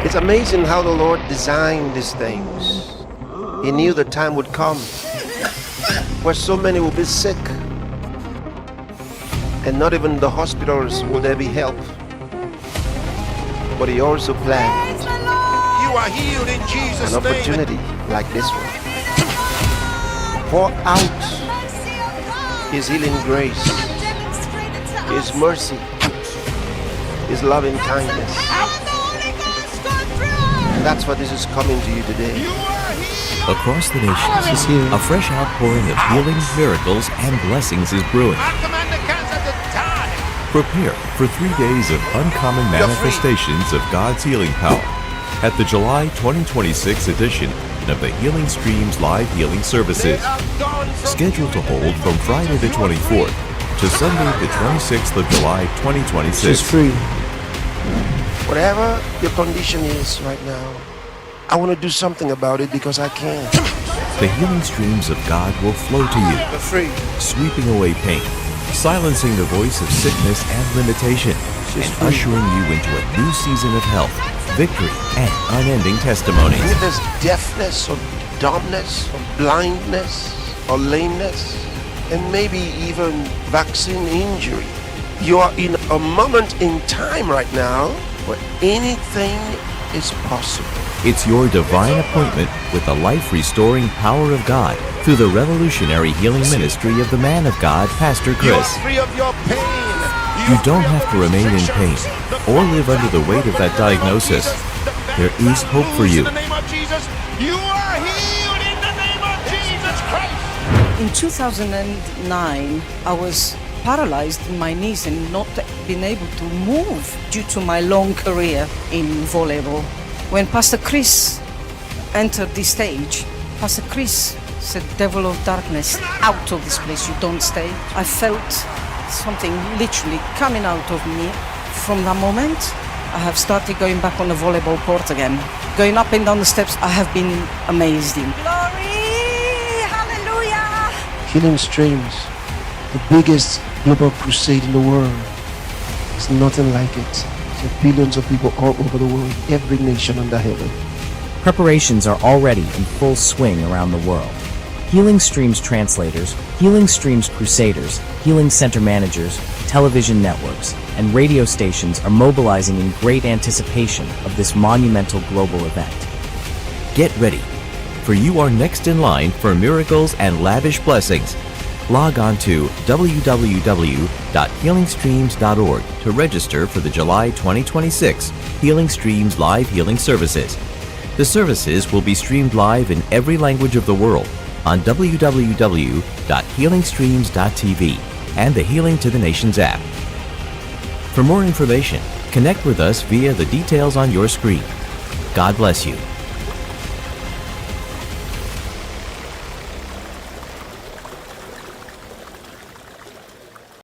It's amazing how the Lord designed these things. He knew the time would come where so many will be sick, and not even the hospitals will there be help. But He also planned You are healed in Jesus' an name. opportunity like this one. Pour out His healing grace, His mercy, His loving kindness. And that's what this is coming to you today. Across the nations, a fresh outpouring of healing, miracles, and blessings is brewing. I command the cancer to die. Prepare for 3 days of uncommon manifestations of God's healing power at the July 2026 edition of the Healing Streams Live Healing Services, scheduled to hold from Friday the 24th to Sunday the 26th of July 2026. She's free. Whatever your condition is right now, I want to do something about it because I can. The healing streams of God will flow to you, You're free. sweeping away pain, silencing the voice of sickness and limitation, She's and free. ushering you into a new season of health, victory, and unending testimonies. And if there's deafness or dumbness or blindness or lameness and maybe even vaccine injury, you are in a moment in time right now where anything is possible. It's your divine appointment with the life-restoring power of God through the revolutionary healing ministry of the man of God, Pastor You Chris. are free of your pain. You don't have to remain in pain or live under the weight of that diagnosis. There is hope for you. In the name of Jesus, you are healed in the name of Jesus Christ. In 2009, I was paralyzed in my knees and not being able to move due to my long career in volleyball. When Pastor Chris entered this stage, Pastor Chris said, "Devil of darkness, out of this place, you don't stay." I felt something literally coming out of me. From that moment, I have started going back on the volleyball court again. Going up and down the steps, I have been amazed in. Glory! Hallelujah! Healing Streams, the biggest global crusade in the world. There's nothing like it. There are billions of people all over the world, every nation under heaven. Preparations are already in full swing around the world. Healing Streams translators, Healing Streams crusaders, Healing Center managers, television networks, and radio stations are mobilizing in great anticipation of this monumental global event. Get ready, for you are next in line for miracles and lavish blessings. Log on to www.healingstreams.org to register for the July 2026 Healing Streams Live Healing Services. The services will be streamed live in every language of the world on www.healingstreams.tv and the Healing to the Nations app. For more information, connect with us via the details on your screen. God bless you.